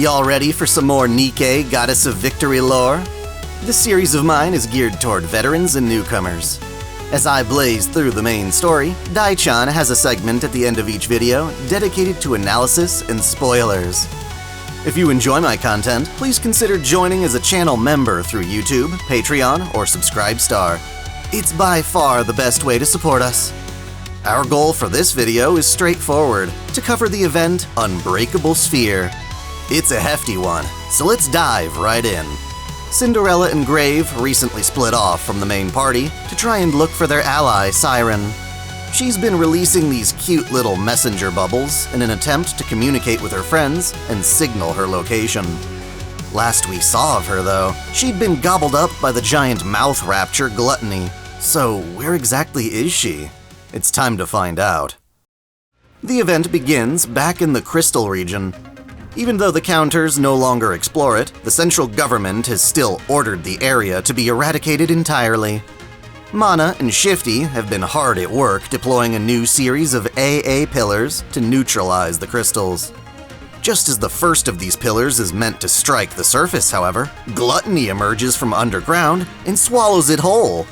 Y'all ready for some more Nikke Goddess of Victory lore? This series of mine is geared toward veterans and newcomers. As I blaze through the main story, Dai-chan has a segment at the end of each video dedicated to analysis and spoilers. If you enjoy my content, please consider joining as a channel member through YouTube, Patreon, or Subscribestar. It's by far the best way to support us. Our goal for this video is straightforward, to cover the event Unbreakable Sphere. It's a hefty one, so let's dive right in. Cinderella and Grave recently split off from the main party to try and look for their ally, Siren. She's been releasing these cute little messenger bubbles in an attempt to communicate with her friends and signal her location. Last we saw of her, though, she'd been gobbled up by the giant mouth rapture Gluttony. So where exactly is she? It's time to find out. The event begins back in the Crystal region. Even though the counters no longer explore it, the central government has still ordered the area to be eradicated entirely. Mana and Shifty have been hard at work deploying a new series of AA pillars to neutralize the crystals. Just as the first of these pillars is meant to strike the surface, however, Gluttony emerges from underground and swallows it whole.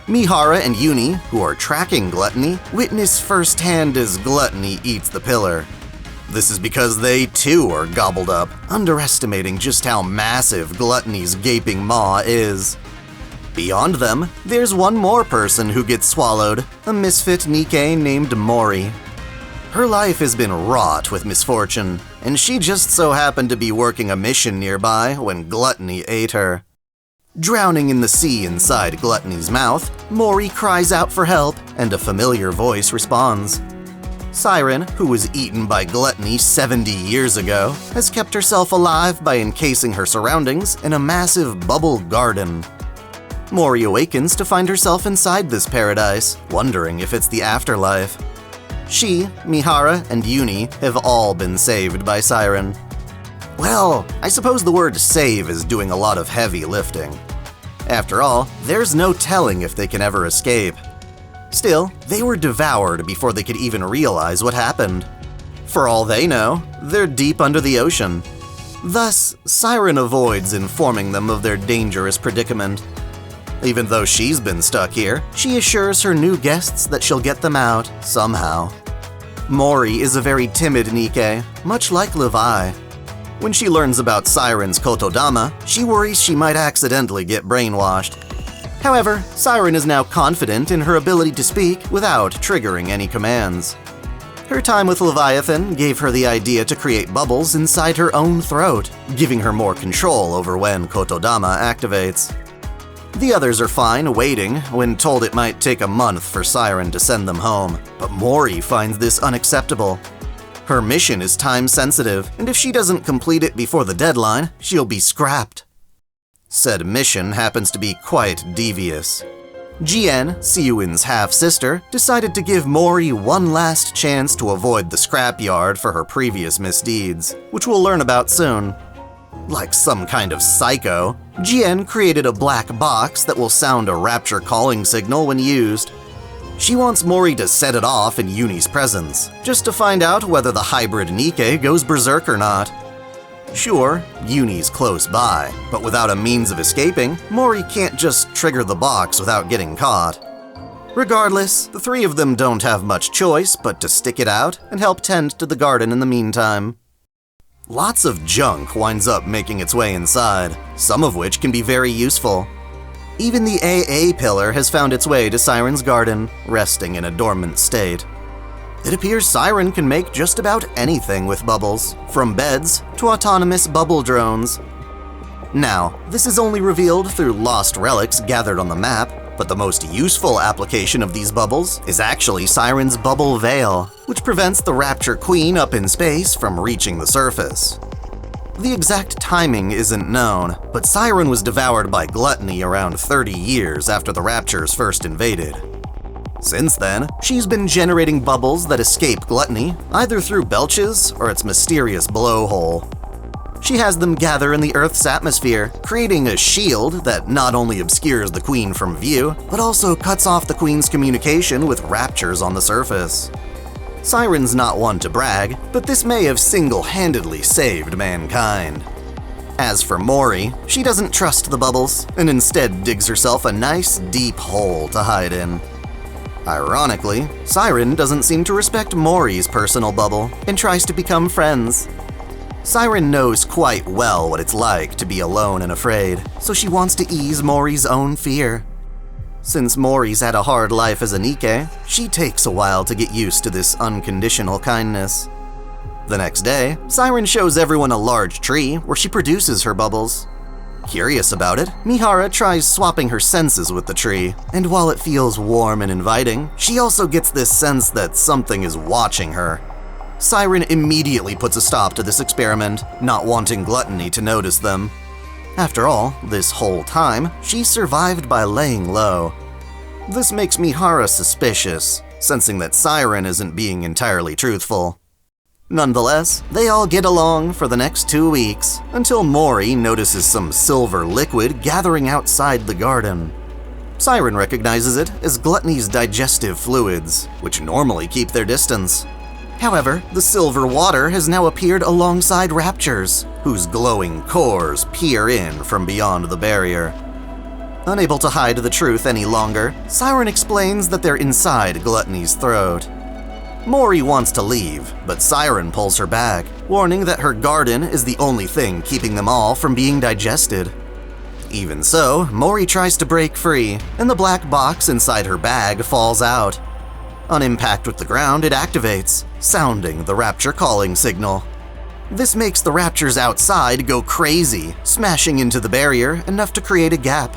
Mihara and Yuni, who are tracking Gluttony, witness firsthand as Gluttony eats the pillar. This is because they too are gobbled up, underestimating just how massive Gluttony's gaping maw is. Beyond them, there's one more person who gets swallowed, a misfit Nikke named Mori. Her life has been wrought with misfortune, and she just so happened to be working a mission nearby when Gluttony ate her. Drowning in the sea inside Gluttony's mouth, Mori cries out for help, and a familiar voice responds. Siren, who was eaten by Gluttony 70 years ago, has kept herself alive by encasing her surroundings in a massive bubble garden. Mori awakens to find herself inside this paradise, wondering if it's the afterlife. She, Mihara, and Yuni have all been saved by Siren. Well, I suppose the word save is doing a lot of heavy lifting. After all, there's no telling if they can ever escape. Still, they were devoured before they could even realize what happened. For all they know, they're deep under the ocean. Thus, Siren avoids informing them of their dangerous predicament. Even though she's been stuck here, she assures her new guests that she'll get them out, somehow. Mori is a very timid Nikke, much like Levi. When she learns about Siren's kotodama, she worries she might accidentally get brainwashed. However, Siren is now confident in her ability to speak without triggering any commands. Her time with Leviathan gave her the idea to create bubbles inside her own throat, giving her more control over when kotodama activates. The others are fine waiting when told it might take a month for Siren to send them home, but Mori finds this unacceptable. Her mission is time-sensitive, and if she doesn't complete it before the deadline, she'll be scrapped. Said mission happens to be quite devious. Jien, Siyuin's half-sister, decided to give Mori one last chance to avoid the scrapyard for her previous misdeeds, which we'll learn about soon. Like some kind of psycho, Jien created a black box that will sound a Rapture calling signal when used. She wants Mori to set it off in Yuni's presence, just to find out whether the hybrid Nikke goes berserk or not. Sure, Yuni's close by, but without a means of escaping, Mori can't just trigger the box without getting caught. Regardless, the three of them don't have much choice but to stick it out and help tend to the garden in the meantime. Lots of junk winds up making its way inside, some of which can be very useful. Even the AA pillar has found its way to Siren's garden, resting in a dormant state. It appears Siren can make just about anything with bubbles, from beds to autonomous bubble drones. Now, this is only revealed through lost relics gathered on the map, but the most useful application of these bubbles is actually Siren's bubble veil, which prevents the Rapture Queen up in space from reaching the surface. The exact timing isn't known, but Siren was devoured by Gluttony around 30 years after the Raptures first invaded. Since then, she's been generating bubbles that escape Gluttony, either through belches or its mysterious blowhole. She has them gather in the Earth's atmosphere, creating a shield that not only obscures the Queen from view, but also cuts off the Queen's communication with Raptures on the surface. Siren's not one to brag, but this may have single-handedly saved mankind. As for Mori, she doesn't trust the bubbles, and instead digs herself a nice, deep hole to hide in. Ironically, Siren doesn't seem to respect Mori's personal bubble, and tries to become friends. Siren knows quite well what it's like to be alone and afraid, so she wants to ease Mori's own fear. Since Mori's had a hard life as a Nikke, she takes a while to get used to this unconditional kindness. The next day, Siren shows everyone a large tree where she produces her bubbles. Curious about it, Mihara tries swapping her senses with the tree, and while it feels warm and inviting, she also gets this sense that something is watching her. Siren immediately puts a stop to this experiment, not wanting Gluttony to notice them. After all, this whole time, she survived by laying low. This makes Mihara suspicious, sensing that Siren isn't being entirely truthful. Nonetheless, they all get along for the next 2 weeks, until Mori notices some silver liquid gathering outside the garden. Siren recognizes it as Gluttony's digestive fluids, which normally keep their distance. However, the silver water has now appeared alongside Raptures, whose glowing cores peer in from beyond the barrier. Unable to hide the truth any longer, Siren explains that they're inside Gluttony's throat. Mori wants to leave, but Siren pulls her back, warning that her garden is the only thing keeping them all from being digested. Even so, Mori tries to break free, and the black box inside her bag falls out. On impact with the ground, it activates, sounding the Rapture calling signal. This makes the Raptures outside go crazy, smashing into the barrier enough to create a gap.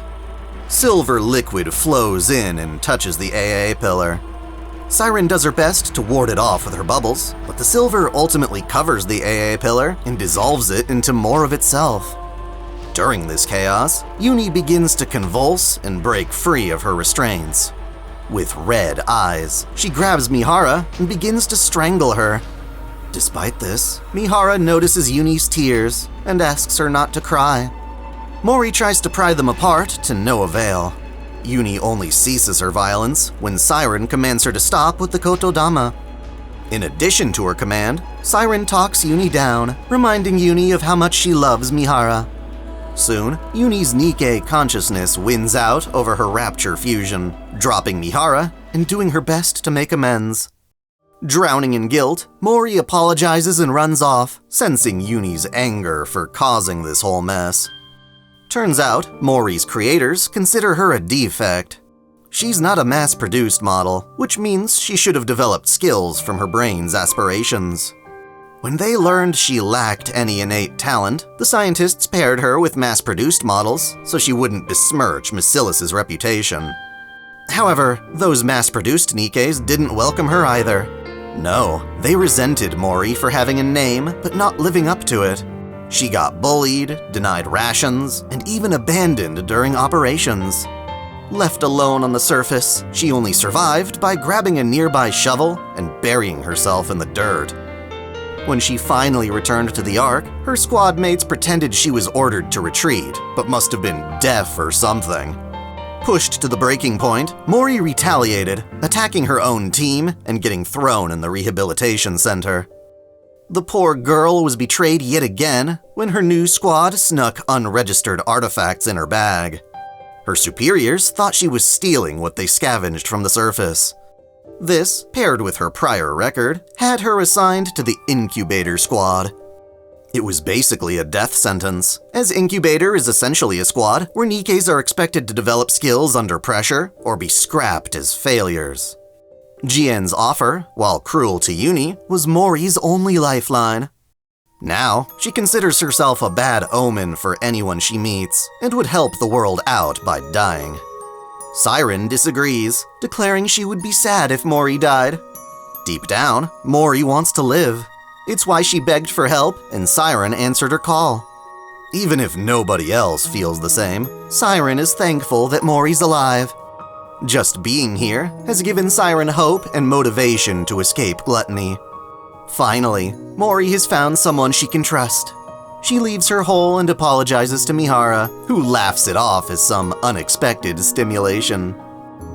Silver liquid flows in and touches the AA pillar. Siren does her best to ward it off with her bubbles, but the silver ultimately covers the AA pillar and dissolves it into more of itself. During this chaos, Yuni begins to convulse and break free of her restraints. With red eyes, she grabs Mihara and begins to strangle her. Despite this, Mihara notices Yuni's tears and asks her not to cry. Mori tries to pry them apart to no avail. Yuni only ceases her violence when Siren commands her to stop with the kotodama. In addition to her command, Siren talks Yuni down, reminding Yuni of how much she loves Mihara. Soon, Yuni's Nikke consciousness wins out over her Rapture fusion, dropping Mihara and doing her best to make amends. Drowning in guilt, Mori apologizes and runs off, sensing Yuni's anger for causing this whole mess. Turns out, Mori's creators consider her a defect. She's not a mass-produced model, which means she should have developed skills from her brain's aspirations. When they learned she lacked any innate talent, the scientists paired her with mass-produced models so she wouldn't besmirch Macilis's reputation. However, those mass-produced Nikkes didn't welcome her either. No, they resented Mori for having a name but not living up to it. She got bullied, denied rations, and even abandoned during operations. Left alone on the surface, she only survived by grabbing a nearby shovel and burying herself in the dirt. When she finally returned to the Ark, her squad mates pretended she was ordered to retreat, but must have been deaf or something. Pushed to the breaking point, Mori retaliated, attacking her own team and getting thrown in the rehabilitation center. The poor girl was betrayed yet again when her new squad snuck unregistered artifacts in her bag. Her superiors thought she was stealing what they scavenged from the surface. This, paired with her prior record, had her assigned to the Incubator Squad. It was basically a death sentence, as Incubator is essentially a squad where Nikkes are expected to develop skills under pressure or be scrapped as failures. Jien's offer, while cruel to Yuni, was Mori's only lifeline. Now, she considers herself a bad omen for anyone she meets, and would help the world out by dying. Siren disagrees, declaring she would be sad if Mori died. Deep down, Mori wants to live. It's why she begged for help, and Siren answered her call. Even if nobody else feels the same, Siren is thankful that Mori's alive. Just being here has given Siren hope and motivation to escape Gluttony. Finally, Mori has found someone she can trust. She leaves her hole and apologizes to Mihara, who laughs it off as some unexpected stimulation.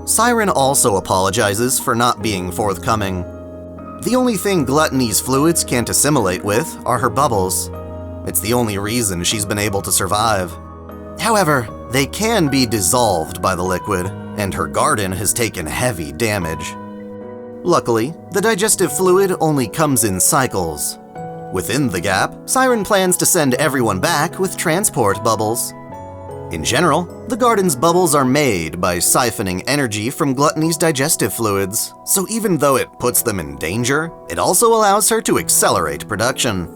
Siren also apologizes for not being forthcoming. The only thing Gluttony's fluids can't assimilate with are her bubbles. It's the only reason she's been able to survive. However, they can be dissolved by the liquid, and her garden has taken heavy damage. Luckily, the digestive fluid only comes in cycles. Within the gap, Siren plans to send everyone back with transport bubbles. In general, the garden's bubbles are made by siphoning energy from Gluttony's digestive fluids, so even though it puts them in danger, it also allows her to accelerate production.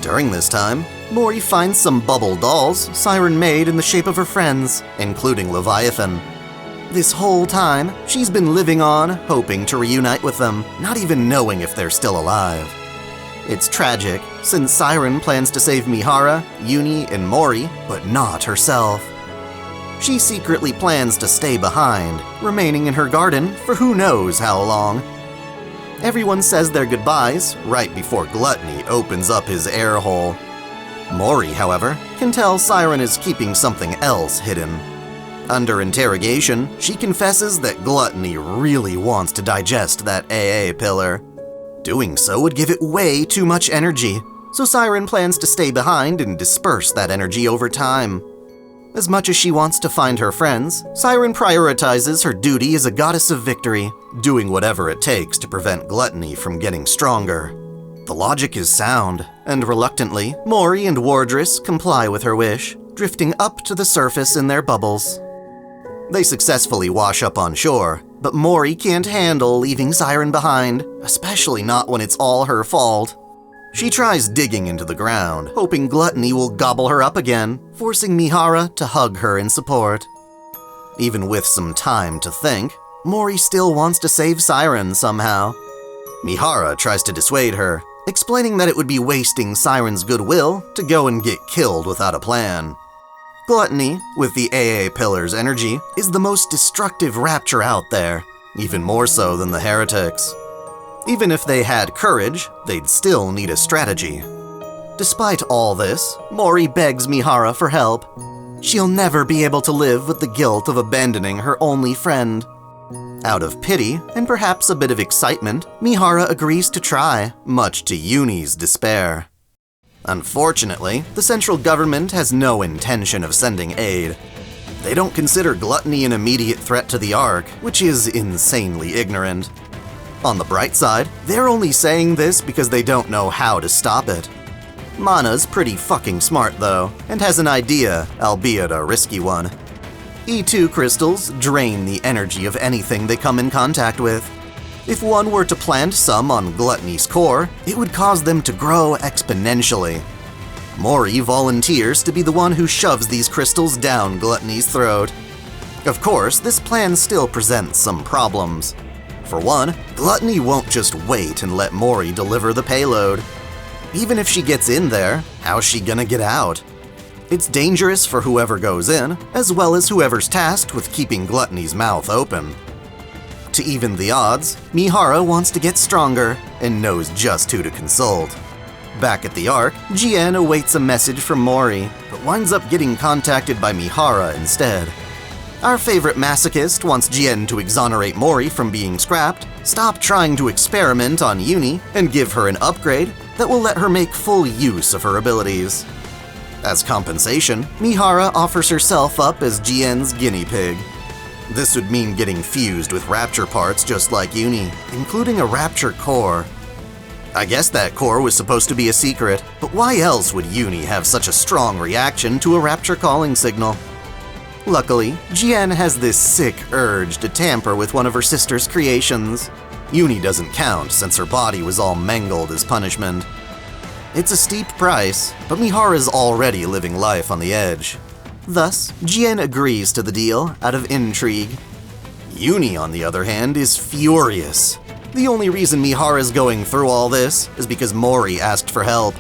During this time, Mori finds some bubble dolls Siren made in the shape of her friends, including Leviathan. This whole time, she's been living on, hoping to reunite with them, not even knowing if they're still alive. It's tragic, since Siren plans to save Mihara, Yuni, and Mori, but not herself. She secretly plans to stay behind, remaining in her garden for who knows how long. Everyone says their goodbyes right before Gluttony opens up his air hole. Mori, however, can tell Siren is keeping something else hidden. Under interrogation, she confesses that Gluttony really wants to digest that AA pillar. Doing so would give it way too much energy, so Siren plans to stay behind and disperse that energy over time. As much as she wants to find her friends, Siren prioritizes her duty as a goddess of victory, doing whatever it takes to prevent Gluttony from getting stronger. The logic is sound, and reluctantly, Mori and Wardress comply with her wish, drifting up to the surface in their bubbles. They successfully wash up on shore, but Mori can't handle leaving Siren behind, especially not when it's all her fault. She tries digging into the ground, hoping Gluttony will gobble her up again, forcing Mihara to hug her in support. Even with some time to think, Mori still wants to save Siren somehow. Mihara tries to dissuade her, explaining that it would be wasting Siren's goodwill to go and get killed without a plan. Gluttony, with the AA pillar's energy, is the most destructive rapture out there, even more so than the heretics. Even if they had courage, they'd still need a strategy. Despite all this, Mori begs Mihara for help. She'll never be able to live with the guilt of abandoning her only friend. Out of pity, and perhaps a bit of excitement, Mihara agrees to try, much to Yuni's despair. Unfortunately, the central government has no intention of sending aid. They don't consider Gluttony an immediate threat to the Ark, which is insanely ignorant. On the bright side, they're only saying this because they don't know how to stop it. Mana's pretty fucking smart though, and has an idea, albeit a risky one. E2 crystals drain the energy of anything they come in contact with. If one were to plant some on Gluttony's core, it would cause them to grow exponentially. Mori volunteers to be the one who shoves these crystals down Gluttony's throat. Of course, this plan still presents some problems. For one, Gluttony won't just wait and let Mori deliver the payload. Even if she gets in there, how's she gonna get out? It's dangerous for whoever goes in, as well as whoever's tasked with keeping Gluttony's mouth open. To even the odds, Mihara wants to get stronger and knows just who to consult. Back at the Ark, Jien awaits a message from Mori, but winds up getting contacted by Mihara instead. Our favorite masochist wants Jien to exonerate Mori from being scrapped, stop trying to experiment on Yuni, and give her an upgrade that will let her make full use of her abilities. As compensation, Mihara offers herself up as Jien's guinea pig. This would mean getting fused with Rapture parts just like Yuni, including a Rapture core. I guess that core was supposed to be a secret, but why else would Yuni have such a strong reaction to a Rapture calling signal? Luckily, Jien has this sick urge to tamper with one of her sister's creations. Yuni doesn't count since her body was all mangled as punishment. It's a steep price, but Mihara's already living life on the edge. Thus, Jien agrees to the deal out of intrigue. Yuni, on the other hand, is furious. The only reason Mihara's going through all this is because Mori asked for help.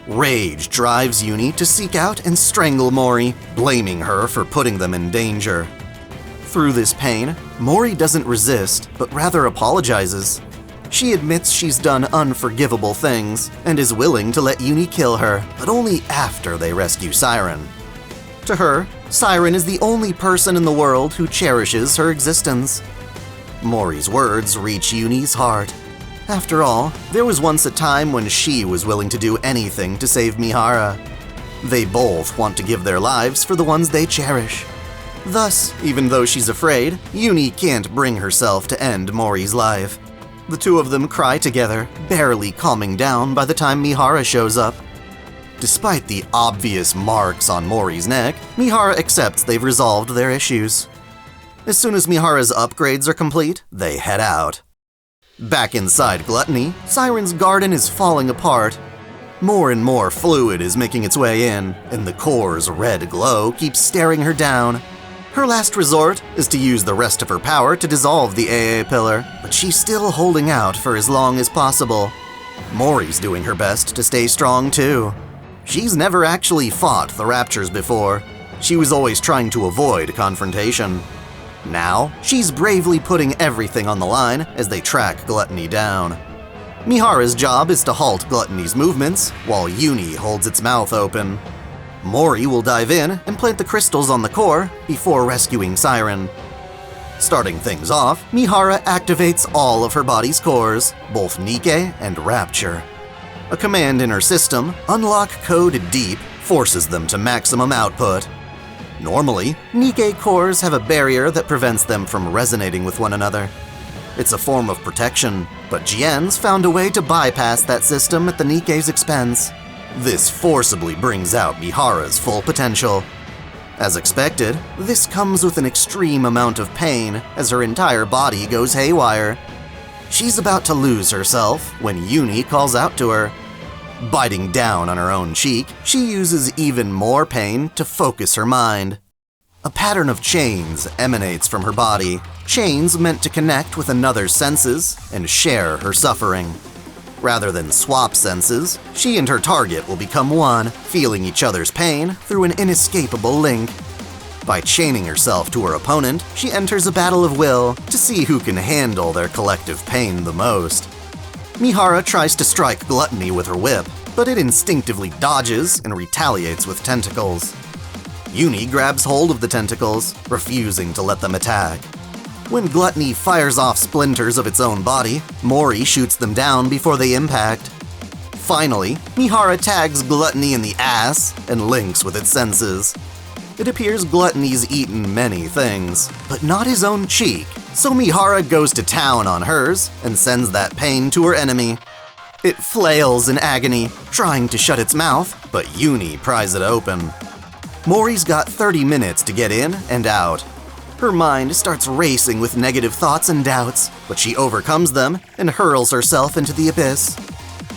Rage drives Yuni to seek out and strangle Mori, blaming her for putting them in danger. Through this pain, Mori doesn't resist, but rather apologizes. She admits she's done unforgivable things, and is willing to let Yuni kill her, but only after they rescue Siren. To her, Siren is the only person in the world who cherishes her existence. Mori's words reach Yuni's heart. After all, there was once a time when she was willing to do anything to save Mihara. They both want to give their lives for the ones they cherish. Thus, even though she's afraid, Yuni can't bring herself to end Mori's life. The two of them cry together, barely calming down by the time Mihara shows up. Despite the obvious marks on Mori's neck, Mihara accepts they've resolved their issues. As soon as Mihara's upgrades are complete, they head out. Back inside Gluttony, Siren's garden is falling apart. More and more fluid is making its way in, and the core's red glow keeps staring her down. Her last resort is to use the rest of her power to dissolve the AA pillar, but she's still holding out for as long as possible. Mori's doing her best to stay strong too. She's never actually fought the Raptures before. She was always trying to avoid confrontation. Now, she's bravely putting everything on the line as they track Gluttony down. Mihara's job is to halt Gluttony's movements, while Yuni holds its mouth open. Mori will dive in and plant the crystals on the core before rescuing Siren. Starting things off, Mihara activates all of her body's cores, both Nikke and Rapture. A command in her system, Unlock Code Deep, forces them to maximum output. Normally, Nikke cores have a barrier that prevents them from resonating with one another. It's a form of protection, but Jian's found a way to bypass that system at the Nikke's expense. This forcibly brings out Mihara's full potential. As expected, this comes with an extreme amount of pain as her entire body goes haywire. She's about to lose herself when Yuni calls out to her. Biting down on her own cheek, she uses even more pain to focus her mind. A pattern of chains emanates from her body, chains meant to connect with another's senses and share her suffering. Rather than swap senses, she and her target will become one, feeling each other's pain through an inescapable link. By chaining herself to her opponent, she enters a battle of will to see who can handle their collective pain the most. Mihara tries to strike Gluttony with her whip, but it instinctively dodges and retaliates with tentacles. Yuni grabs hold of the tentacles, refusing to let them attack. When Gluttony fires off splinters of its own body, Mori shoots them down before they impact. Finally, Mihara tags Gluttony in the ass and links with its senses. It appears Gluttony's eaten many things, but not his own cheek, so Mihara goes to town on hers and sends that pain to her enemy. It flails in agony, trying to shut its mouth, but Yuni pries it open. Mori's got 30 minutes to get in and out. Her mind starts racing with negative thoughts and doubts, but she overcomes them and hurls herself into the abyss.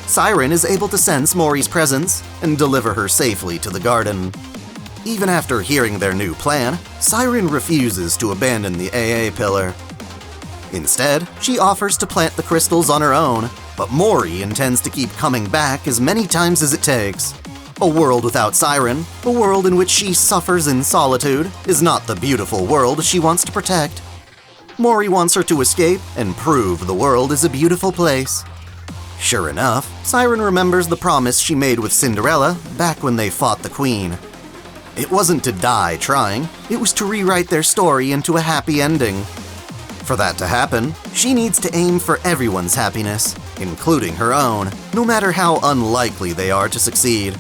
Siren is able to sense Mori's presence and deliver her safely to the garden. Even after hearing their new plan, Siren refuses to abandon the AA pillar. Instead, she offers to plant the crystals on her own, but Mori intends to keep coming back as many times as it takes. A world without Siren, a world in which she suffers in solitude, is not the beautiful world she wants to protect. Mori wants her to escape and prove the world is a beautiful place. Sure enough, Siren remembers the promise she made with Cinderella back when they fought the Queen. It wasn't to die trying, it was to rewrite their story into a happy ending. For that to happen, she needs to aim for everyone's happiness, including her own, no matter how unlikely they are to succeed.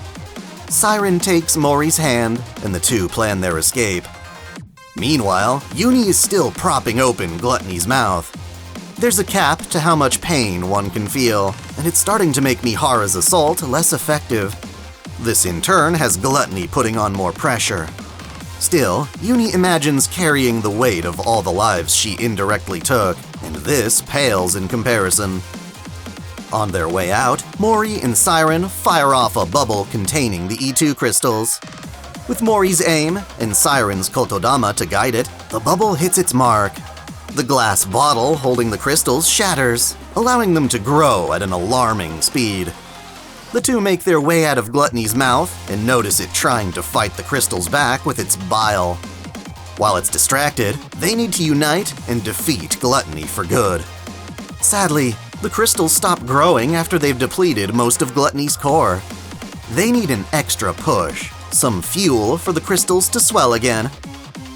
Siren takes Mori's hand, and the two plan their escape. Meanwhile, Yuni is still propping open Gluttony's mouth. There's a cap to how much pain one can feel, and it's starting to make Mihara's assault less effective. This in turn has Gluttony putting on more pressure. Still, Yuni imagines carrying the weight of all the lives she indirectly took, and this pales in comparison. On their way out, Mori and Siren fire off a bubble containing the E2 crystals. With Mori's aim and Siren's kotodama to guide it, the bubble hits its mark. The glass bottle holding the crystals shatters, allowing them to grow at an alarming speed. The two make their way out of Gluttony's mouth and notice it trying to fight the crystals back with its bile. While it's distracted, they need to unite and defeat Gluttony for good. Sadly, the crystals stop growing after they've depleted most of Gluttony's core. They need an extra push, some fuel for the crystals to swell again.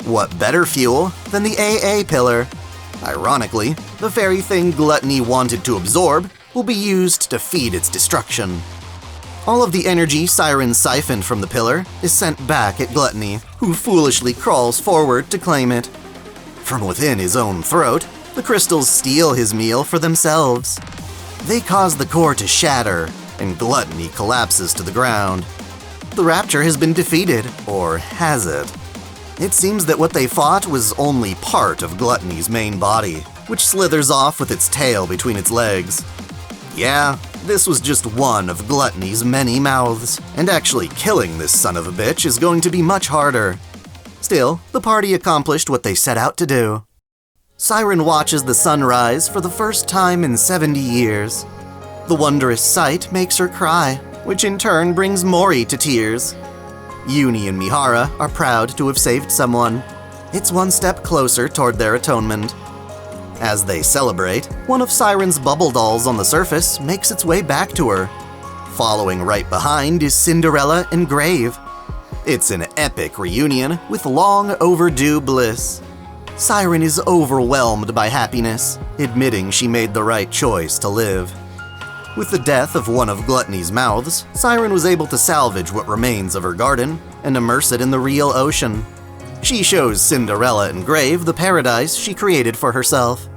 What better fuel than the AA pillar? Ironically, the very thing Gluttony wanted to absorb will be used to feed its destruction. All of the energy Siren siphoned from the pillar is sent back at Gluttony, who foolishly crawls forward to claim it. From within his own throat, the crystals steal his meal for themselves. They cause the core to shatter, and Gluttony collapses to the ground. The Rapture has been defeated, or has it? It seems that what they fought was only part of Gluttony's main body, which slithers off with its tail between its legs. Yeah, this was just one of Gluttony's many mouths, and actually killing this son of a bitch is going to be much harder. Still, the party accomplished what they set out to do. Siren watches the sun rise for the first time in 70 years. The wondrous sight makes her cry, which in turn brings Mori to tears. Yuni and Mihara are proud to have saved someone. It's one step closer toward their atonement. As they celebrate, one of Siren's bubble dolls on the surface makes its way back to her. Following right behind is Cinderella and Grave. It's an epic reunion with long overdue bliss. Siren is overwhelmed by happiness, admitting she made the right choice to live. With the death of one of Gluttony's mouths, Siren was able to salvage what remains of her garden and immerse it in the real ocean. She shows Cinderella and Grave the paradise she created for herself.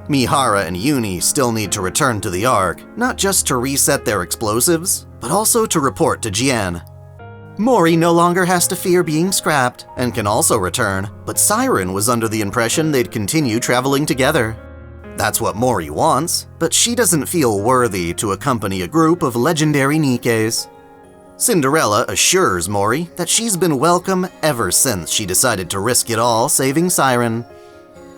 Mihara and Yuni still need to return to the Ark, not just to reset their explosives, but also to report to Jian. Mori no longer has to fear being scrapped and can also return, but Siren was under the impression they'd continue traveling together. That's what Mori wants, but she doesn't feel worthy to accompany a group of legendary Nikkes. Cinderella assures Mori that she's been welcome ever since she decided to risk it all saving Siren.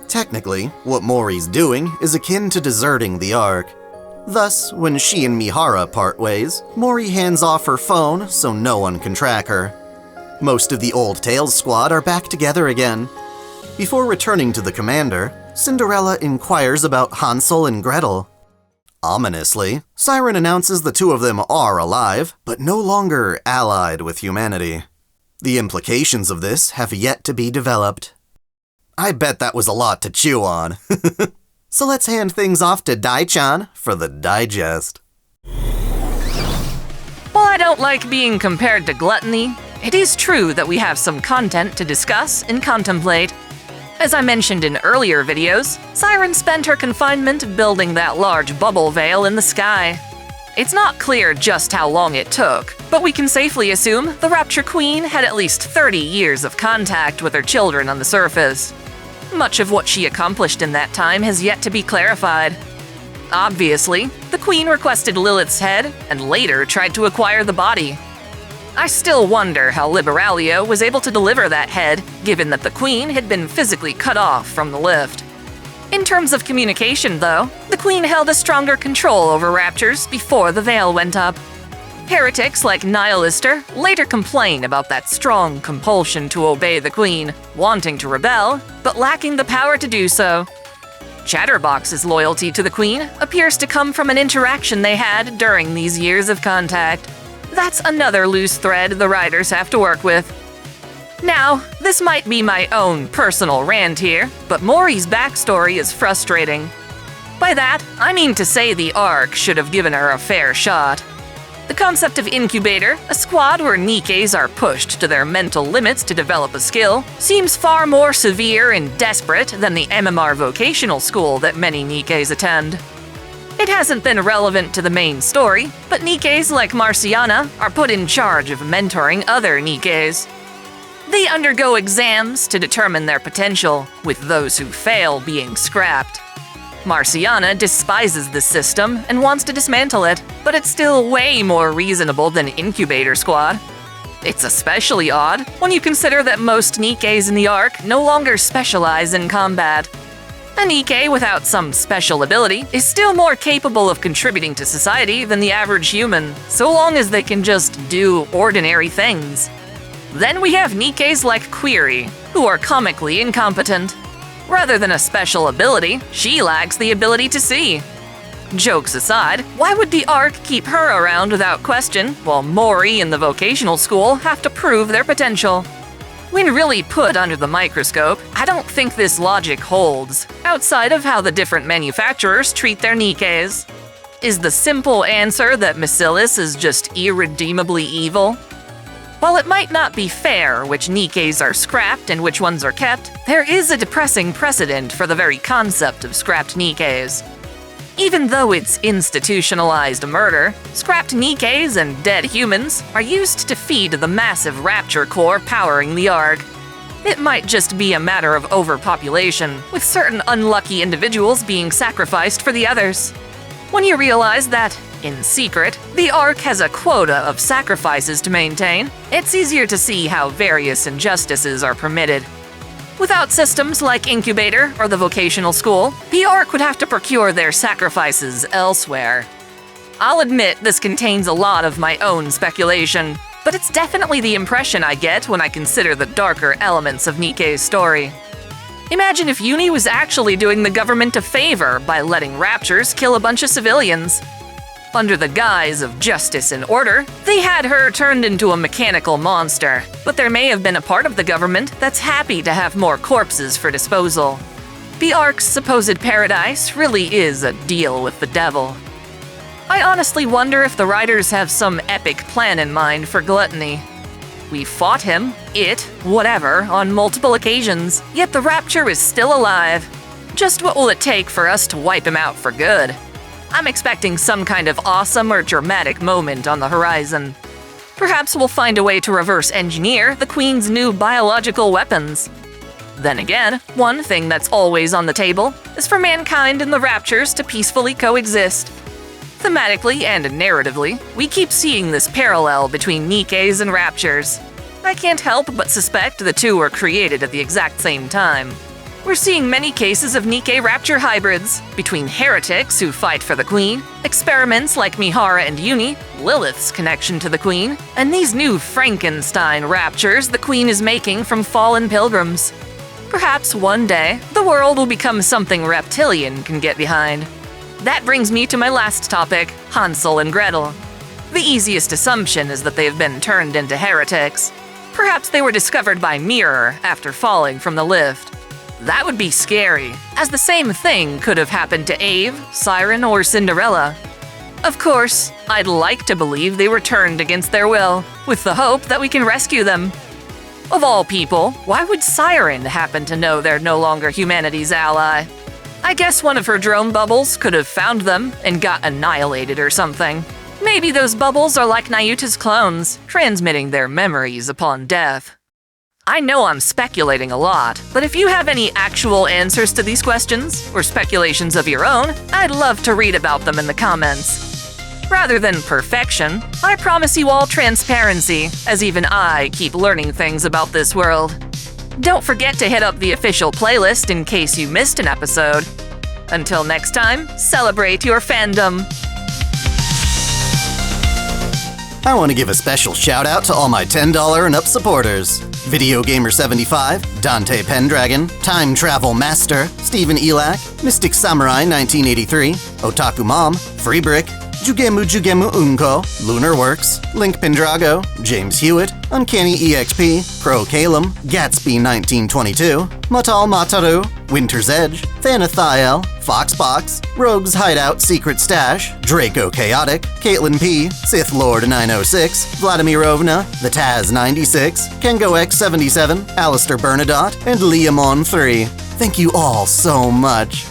Technically, what Mori's doing is akin to deserting the Ark. Thus, when she and Mihara part ways, Mori hands off her phone so no one can track her. Most of the old Tales squad are back together again. Before returning to the commander, Cinderella inquires about Hansel and Gretel. Ominously, Siren announces the two of them are alive, but no longer allied with humanity. The implications of this have yet to be developed. I bet that was a lot to chew on. So let's hand things off to Dai-chan for the digest. While I don't like being compared to Gluttony, it is true that we have some content to discuss and contemplate. As I mentioned in earlier videos, Siren spent her confinement building that large bubble veil in the sky. It's not clear just how long it took, but we can safely assume the Rapture Queen had at least 30 years of contact with her children on the surface. Much of what she accomplished in that time has yet to be clarified. Obviously, the Queen requested Lilith's head and later tried to acquire the body. I still wonder how Liberalia was able to deliver that head, given that the Queen had been physically cut off from the lift. In terms of communication, though, the Queen held a stronger control over Raptures before the veil went up. Heretics like Nihilister later complain about that strong compulsion to obey the Queen, wanting to rebel, but lacking the power to do so. Chatterbox's loyalty to the Queen appears to come from an interaction they had during these years of contact. That's another loose thread the writers have to work with. Now, this might be my own personal rant here, but Mori's backstory is frustrating. By that, I mean to say the Ark should have given her a fair shot. The concept of Incubator, a squad where Nikkes are pushed to their mental limits to develop a skill, seems far more severe and desperate than the MMR vocational school that many Nikkes attend. It hasn't been relevant to the main story, but Nikkes like Marciana are put in charge of mentoring other Nikkes. They undergo exams to determine their potential, with those who fail being scrapped. Marciana despises this system and wants to dismantle it, but it's still way more reasonable than Incubator Squad. It's especially odd when you consider that most Nikkes in the Ark no longer specialize in combat. A Nikke without some special ability is still more capable of contributing to society than the average human, so long as they can just do ordinary things. Then we have Nikkes like Query, who are comically incompetent. Rather than a special ability, she lacks the ability to see. Jokes aside, why would the Ark keep her around without question, while Mori and the vocational school have to prove their potential? When really put under the microscope, I don't think this logic holds, outside of how the different manufacturers treat their Nikkes. Is the simple answer that Bacillus is just irredeemably evil? While it might not be fair which Nikkes are scrapped and which ones are kept, there is a depressing precedent for the very concept of scrapped Nikkes. Even though it's institutionalized murder, scrapped Nikkes and dead humans are used to feed the massive Rapture core powering the Ark. It might just be a matter of overpopulation, with certain unlucky individuals being sacrificed for the others. When you realize that, in secret, the Ark has a quota of sacrifices to maintain, it's easier to see how various injustices are permitted. Without systems like Incubator or the vocational school, the Ark would have to procure their sacrifices elsewhere. I'll admit this contains a lot of my own speculation, but it's definitely the impression I get when I consider the darker elements of Nikke's story. Imagine if Yuni was actually doing the government a favor by letting raptures kill a bunch of civilians. Under the guise of justice and order, they had her turned into a mechanical monster, but there may have been a part of the government that's happy to have more corpses for disposal. The Ark's supposed paradise really is a deal with the devil. I honestly wonder if the writers have some epic plan in mind for Gluttony. We fought him, whatever, on multiple occasions, yet the Rapture is still alive. Just what will it take for us to wipe him out for good? I'm expecting some kind of awesome or dramatic moment on the horizon. Perhaps we'll find a way to reverse engineer the Queen's new biological weapons. Then again, one thing that's always on the table is for mankind and the Raptures to peacefully coexist. Thematically and narratively, we keep seeing this parallel between Nikkes and Raptures. I can't help but suspect the two were created at the exact same time. We're seeing many cases of Nikke-Rapture hybrids, between heretics who fight for the Queen, experiments like Mihara and Yuni, Lilith's connection to the Queen, and these new Frankenstein Raptures the Queen is making from fallen pilgrims. Perhaps one day, the world will become something reptilian can get behind. That brings me to my last topic, Hansel and Gretel. The easiest assumption is that they've been turned into heretics. Perhaps they were discovered by Mirror after falling from the lift. That would be scary, as the same thing could have happened to Ave, Siren, or Cinderella. Of course, I'd like to believe they were turned against their will, with the hope that we can rescue them. Of all people, why would Siren happen to know they're no longer humanity's ally? I guess one of her drone bubbles could have found them and got annihilated or something. Maybe those bubbles are like Nayuta's clones, transmitting their memories upon death. I know I'm speculating a lot, but if you have any actual answers to these questions, or speculations of your own, I'd love to read about them in the comments. Rather than perfection, I promise you all transparency, as even I keep learning things about this world. Don't forget to hit up the official playlist in case you missed an episode. Until next time, celebrate your fandom! I want to give a special shout out to all my $10 and up supporters. Video Gamer 75, Dante Pendragon, Time Travel Master, Stephen Elak, Mystic Samurai 1983, Otaku Mom, Freebrick, Jugemu Unko, Lunar Works, Link Pendrago, James Hewitt, Uncanny EXP, Pro Calum, Gatsby 1922, Matal Mataru, Winter's Edge, Thanathiel, Foxbox, Rogue's Hideout Secret Stash, Draco Chaotic, Caitlin P, Sith Lord 906, Vladimirovna, The Taz 96, Kengo X 77, Alistair Bernadotte, and Liamon 3. Thank you all so much.